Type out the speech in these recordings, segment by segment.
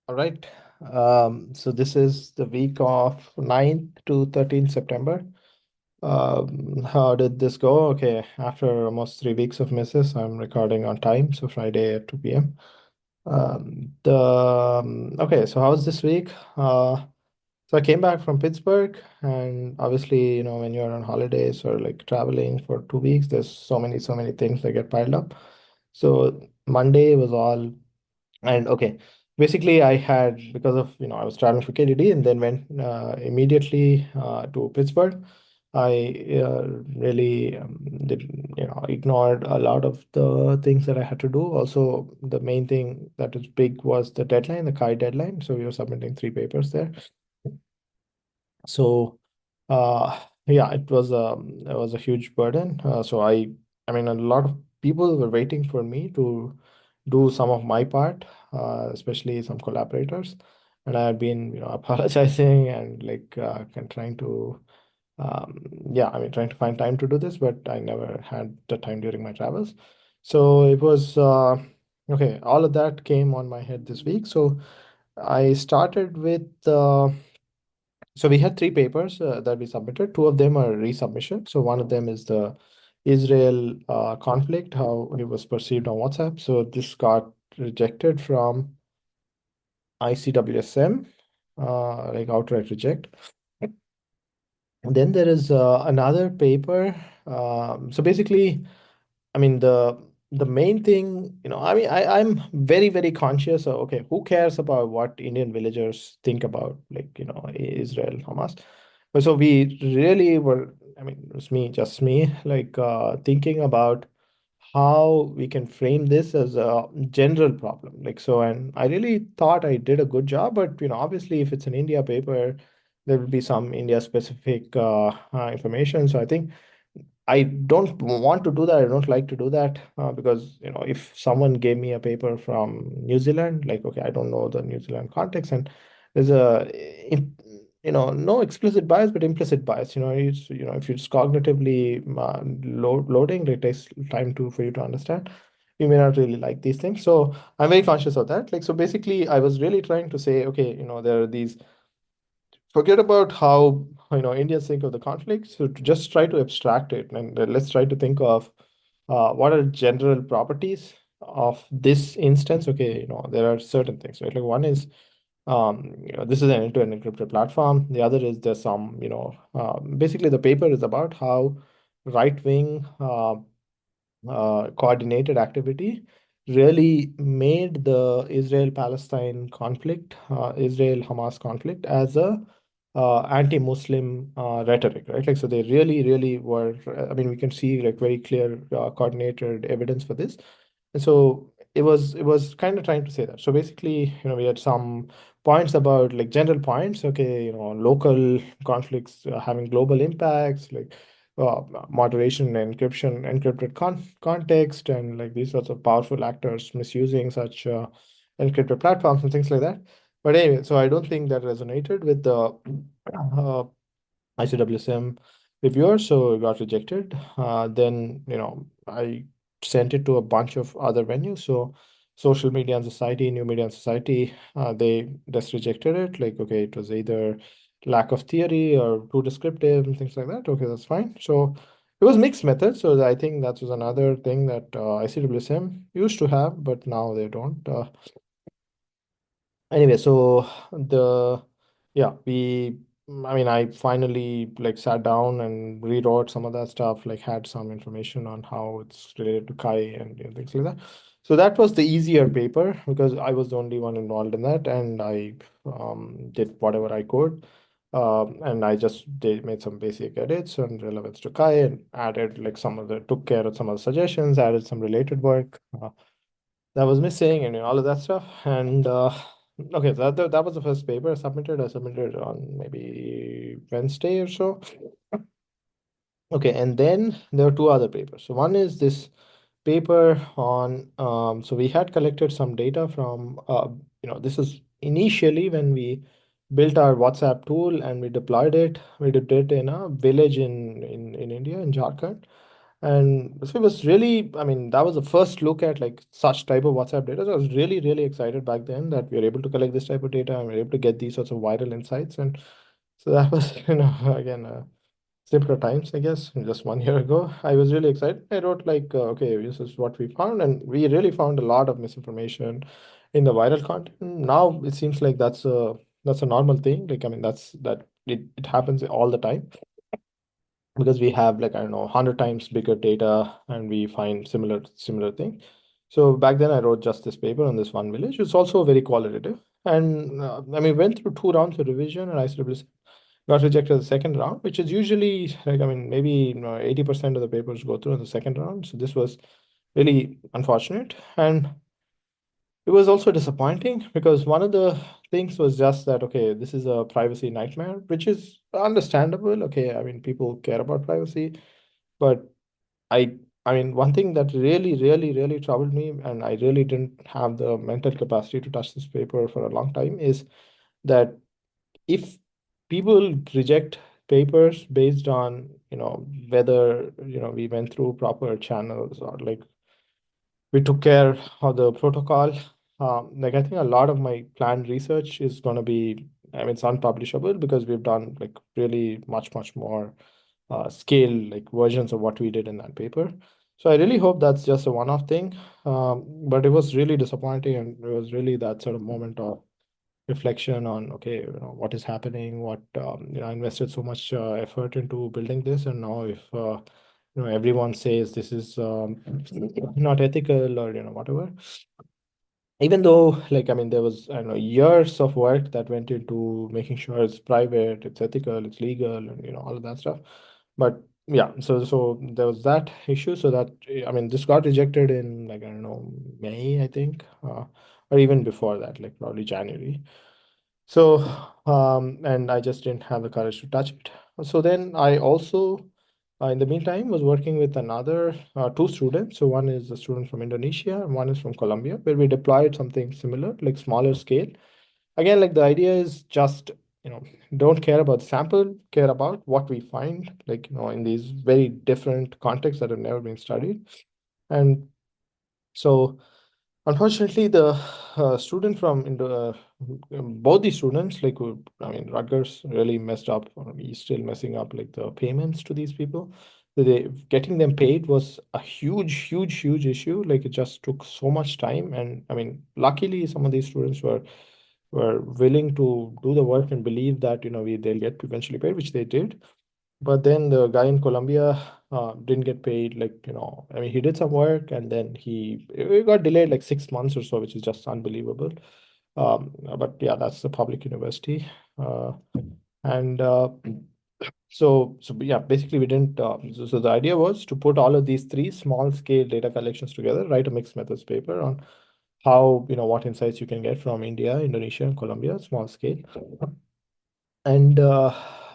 All right. So this is the week of 9th to 13th September. How did this go? Okay, after almost 3 weeks of misses, I'm recording on time, so Friday at 2 p.m. Okay, so how's this week? So I came back from Pittsburgh, and obviously, when you're on holidays or like traveling for 2 weeks, there's so many things that get piled up. So Monday was all and okay, basically, I had because of I was traveling for KDD and then went immediately to Pittsburgh. I really did ignored a lot of the things that I had to do. Also, the main thing that was big was the deadline, the Kai deadline. So we were submitting 3 papers there. So, yeah, it was a huge burden. I mean, a lot of people were waiting for me to do some of my part, especially some collaborators, and I had been, apologizing and like and trying to, um, yeah, I mean, trying to find time to do this, but I never had the time during my travels. So it was okay. All of that came on my head this week. So I started with. So we had 3 papers that we submitted. Two of them are resubmission. So one of them is the Israel conflict, how it was perceived on WhatsApp. So this got rejected from ICWSM, like outright reject. And then there is another paper. So basically, I mean the main thing, I mean I'm very, very conscious of okay, who cares about what Indian villagers think about like, Israel, Hamas. But so we really were, I mean, it was me, just me, like thinking about how we can frame this as a general problem. Like so, and I really thought I did a good job, but obviously if it's an India paper, there will be some India specific information. So I think I don't want to do that. I don't like to do that because if someone gave me a paper from New Zealand, like okay, I don't know the New Zealand context, and there's no explicit bias but implicit bias. If it's cognitively loading, it takes time to for you to understand. You may not really like these things, so I'm very conscious of that. Like so, basically, I was really trying to say, okay, there are these forget about how Indians think of the conflict. So to just try to abstract it and let's try to think of what are general properties of this instance. Okay, there are certain things, right? Like one is this is an end-to-end encrypted platform. The other is there's some basically the paper is about how right-wing coordinated activity really made the Israel-Palestine conflict, Israel-Hamas conflict, as a anti-Muslim rhetoric, right? Like, so they really, really were. I mean, we can see like very clear coordinated evidence for this, and so it was kind of trying to say that. So basically, we had some points about like general points. Okay, local conflicts having global impacts, like moderation and encrypted context, and like these sorts of powerful actors misusing such encrypted platforms and things like that. But anyway, so I don't think that resonated with the ICWSM reviewer, so it got rejected. Then, I sent it to a bunch of other venues. So Social Media and Society, New Media and Society, they just rejected it. Like, okay, it was either lack of theory or too descriptive and things like that. Okay, that's fine. So it was mixed method. So I think that was another thing that ICWSM used to have, but now they don't. Anyway, so the yeah, I mean, I finally like sat down and rewrote some of that stuff, like had some information on how it's related to Kai and things like that. So that was the easier paper because I was the only one involved in that, and I did whatever I could. And I just made some basic edits and relevance to Kai and added like took care of some of the suggestions, added some related work. That was missing and all of that stuff. And okay, that was the first paper I submitted. I submitted on maybe Wednesday or so. Okay, and then there are two other papers. So one is this paper on so we had collected some data from this is initially when we built our WhatsApp tool and we deployed it. We did it in a village in India, in Jharkhand. And so it was really, I mean, that was the first look at like such type of WhatsApp data. So I was really, really excited back then that we were able to collect this type of data and we were able to get these sorts of viral insights. And so that was, again, simpler times, I guess, just 1 year ago. I was really excited. I wrote like, okay, this is what we found, and we really found a lot of misinformation in the viral content. Now it seems like that's a normal thing. Like, I mean, it happens all the time because we have like, I don't know, 100 times bigger data and we find similar thing. So back then I wrote just this paper on this one village. It's also very qualitative. And I mean, went through 2 rounds of revision and ICWC got rejected the second round, which is usually like, I mean, maybe 80% of the papers go through in the second round. So this was really unfortunate. And it was also disappointing because one of the things was just that, okay, this is a privacy nightmare, which is understandable. Okay, I mean, people care about privacy, but I, I mean, one thing that really, really, really troubled me, and I really didn't have the mental capacity to touch this paper for a long time, is that if people reject papers based on, whether, we went through proper channels or like we took care of the protocol. Like I think a lot of my planned research is going to be, I mean, it's unpublishable because we've done like really much more scale like versions of what we did in that paper. So I really hope that's just a one-off thing. But it was really disappointing, and it was really that sort of moment of reflection on, okay, what is happening, what I invested so much effort into building this, and now if everyone says this is not ethical or whatever, even though like, I mean, there was, I don't know, years of work that went into making sure it's private, it's ethical, it's legal, and all of that stuff. But yeah, so there was that issue. So that, I mean, this got rejected in like, I don't know, May, I think, or even before that, like probably January. So, and I just didn't have the courage to touch it. So then I also, in the meantime, was working with another two students. So one is a student from Indonesia and one is from Colombia, where we deployed something similar, like smaller scale. Again, like the idea is just, you know, don't care about the sample, care about what we find, like, in these very different contexts that have never been studied. And so unfortunately, the student from both the students, like, I mean, Rutgers really messed up, or he's still messing up, like the payments to these people. Getting them paid was a huge issue. Like it just took so much time. And I mean, luckily, some of these students were willing to do the work and believe that, they'll get eventually paid, which they did. But then the guy in Colombia didn't get paid. Like, I mean, he did some work and then it got delayed like 6 months or so, which is just unbelievable. But yeah, that's the public university. Uh, and so yeah, basically we didn't. So the idea was to put all of these three small scale data collections together, write a mixed methods paper on how, what insights you can get from India, Indonesia, and Colombia, small scale. And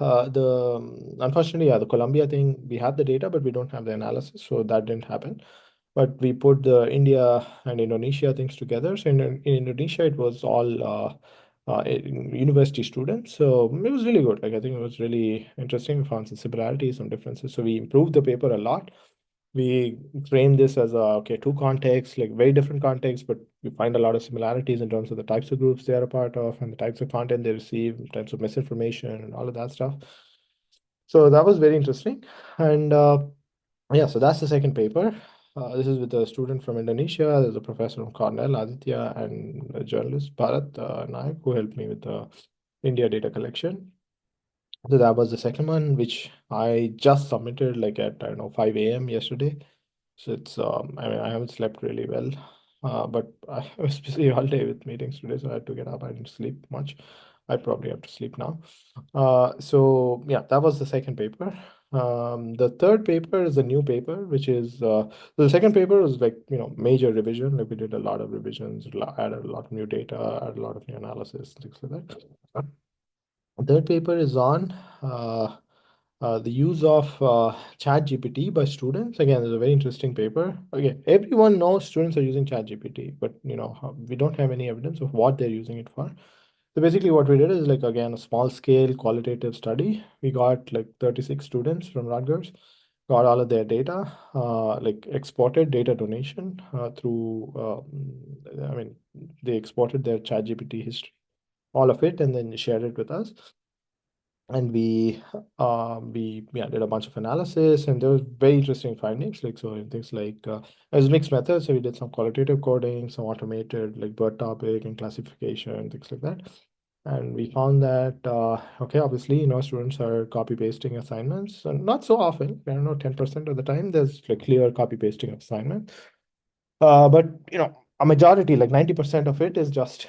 unfortunately, yeah, the Colombia thing, we had the data, but we don't have the analysis, so that didn't happen. But we put the India and Indonesia things together. So in Indonesia, it was all university students. So it was really good. Like I think it was really interesting. We found some similarities, some differences. So we improved the paper a lot. We frame this as okay, two contexts, like very different contexts, but we find a lot of similarities in terms of the types of groups they are a part of and the types of content they receive, types of misinformation and all of that stuff. So that was very interesting. And yeah, so that's the second paper. This is with a student from Indonesia. There's a professor from Cornell, Aditya, and a journalist, Bharat Naik, who helped me with the India data collection. So that was the second one, which I just submitted like at, I don't know, 5 a.m. yesterday. So it's, I mean, I haven't slept really well, but I was busy all day with meetings today, so I had to get up. I didn't sleep much. I probably have to sleep now. So yeah, that was the second paper. The third paper is a new paper, which is the second paper was like, major revision. Like we did a lot of revisions, added a lot of new data, added a lot of new analysis, things like that. Third paper is on the use of ChatGPT by students. Again, it's a very interesting paper. Again, everyone knows students are using ChatGPT, but we don't have any evidence of what they're using it for. So basically, what we did is like, again, a small scale qualitative study. We got like 36 students from Rutgers, got all of their data, like exported data donation through, I mean, they exported their ChatGPT history, all of it, and then shared it with us. And we yeah, did a bunch of analysis, and there was very interesting findings. Like so, things like it was mixed methods. So we did some qualitative coding, some automated like bird topic and classification, things like that. And we found that okay, obviously, students are copy pasting assignments, and not so often. I don't know, 10% of the time, there's like clear copy pasting of assignments. But a majority, like 90% of it, is just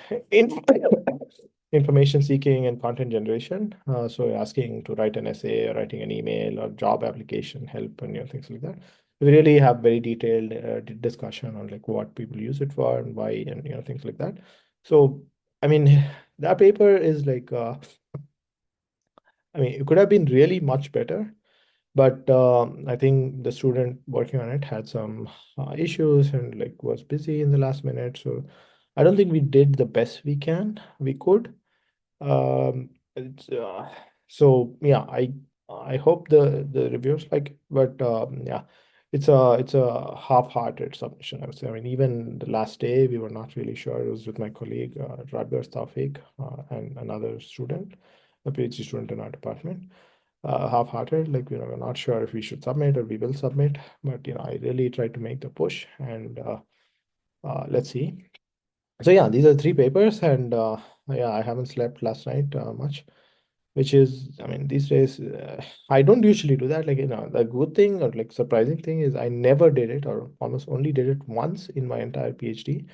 information seeking and content generation. So asking to write an essay or writing an email or job application help and things like that. We really have very detailed discussion on like what people use it for and why and things like that. So I mean, that paper is like I mean, it could have been really much better, but I think the student working on it had some issues and like was busy in the last minute. So I don't think we did the best we could. It's, so yeah, I hope the reviewers like it, but yeah, it's a half-hearted submission, I would say. I mean, even the last day we were not really sure. It was with my colleague Radgar Tawfiq and another student, a PhD student in our department. Half-hearted, like we're not sure if we should submit or we will submit, but I really tried to make the push, and let's see. So yeah, these are three papers, and yeah, I haven't slept last night much, which is, I mean, these days I don't usually do that. Like, the good thing or like surprising thing is I never did it, or almost only did it once in my entire PhD,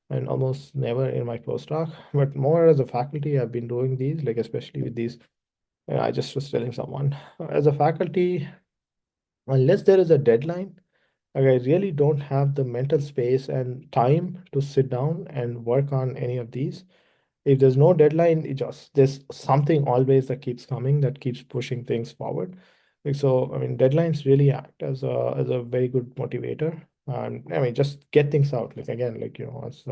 and almost never in my postdoc. But more as a faculty, I've been doing these, like especially with these. I just was telling someone, as a faculty, unless there is a deadline, like I really don't have the mental space and time to sit down and work on any of these. If there's no deadline, there's something always that keeps coming, that keeps pushing things forward. Like, so I mean, deadlines really act as a very good motivator. And I mean, just get things out. Like again, like as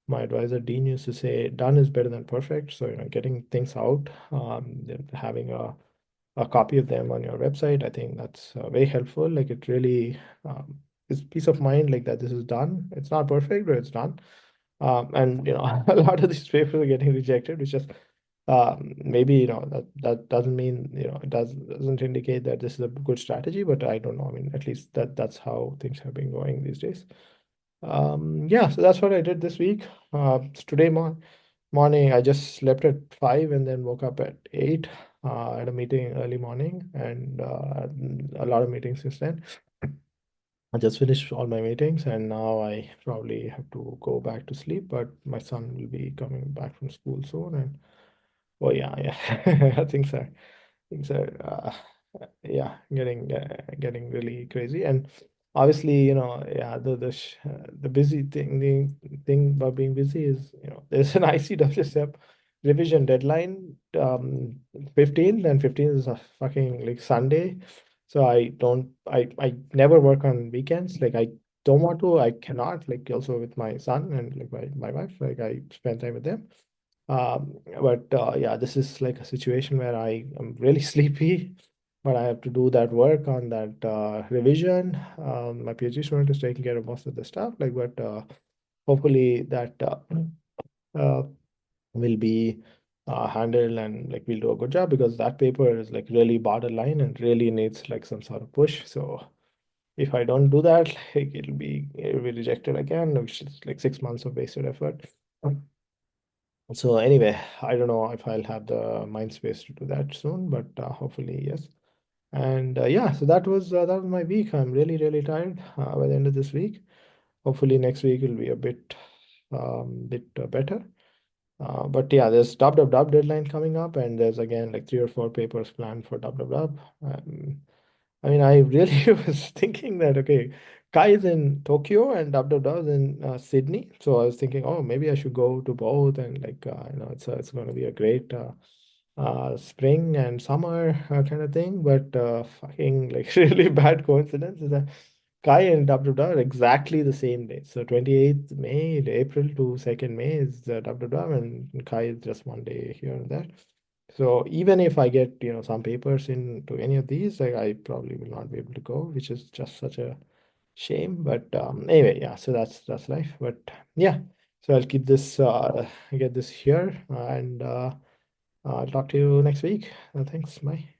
my advisor Dean used to say, done is better than perfect. So getting things out, having a copy of them on your website, I think that's very helpful. Like it really is peace of mind, like that this is done. It's not perfect, but it's done. And a lot of these papers are getting rejected, which just maybe that doesn't mean it doesn't indicate that this is a good strategy, but I don't know. I mean, at least that's how things have been going these days. Yeah, so that's what I did this week. Today morning, I just slept at 5 and then woke up at 8. I had a meeting early morning and a lot of meetings since then. I just finished all my meetings and now I probably have to go back to sleep, but my son will be coming back from school soon. And oh, yeah, yeah, things are yeah, getting really crazy. And obviously, yeah, the busy thing about being busy is, there's an ICWSEP revision deadline, 15th, and 15th is a fucking like Sunday. So I never work on weekends. Like I don't want to, I cannot, like also with my son and like my wife, like I spend time with them. But yeah, this is like a situation where I am really sleepy, but I have to do that work on that revision. My PhD student is taking care of most of the stuff, like, but hopefully that uh, will be handled and like we'll do a good job because that paper is like really borderline and really needs like some sort of push. So if I don't do that, like it'll be rejected again, which is like 6 months of wasted effort. So anyway, I don't know if I'll have the mind space to do that soon, but hopefully yes. And yeah, so that was my week. I'm really really tired by the end of this week. Hopefully next week will be a bit better. But yeah, there's dub deadline coming up, and there's again like 3 or 4 papers planned for dub. I mean, I really was thinking that, okay, Kai is in Tokyo and WW is in Sydney. So I was thinking, oh, maybe I should go to both, and like it's going to be a great spring and summer kind of thing. But fucking like really bad coincidence is that Kai and WW are exactly the same day. So 28th May, April to 2nd May is WW, and Kai is just one day here and there. So even if I get, some papers into any of these, like I probably will not be able to go, which is just such a shame. But anyway, yeah, so that's life. But yeah, so I'll keep this get this here, and I'll talk to you next week. Thanks. Bye.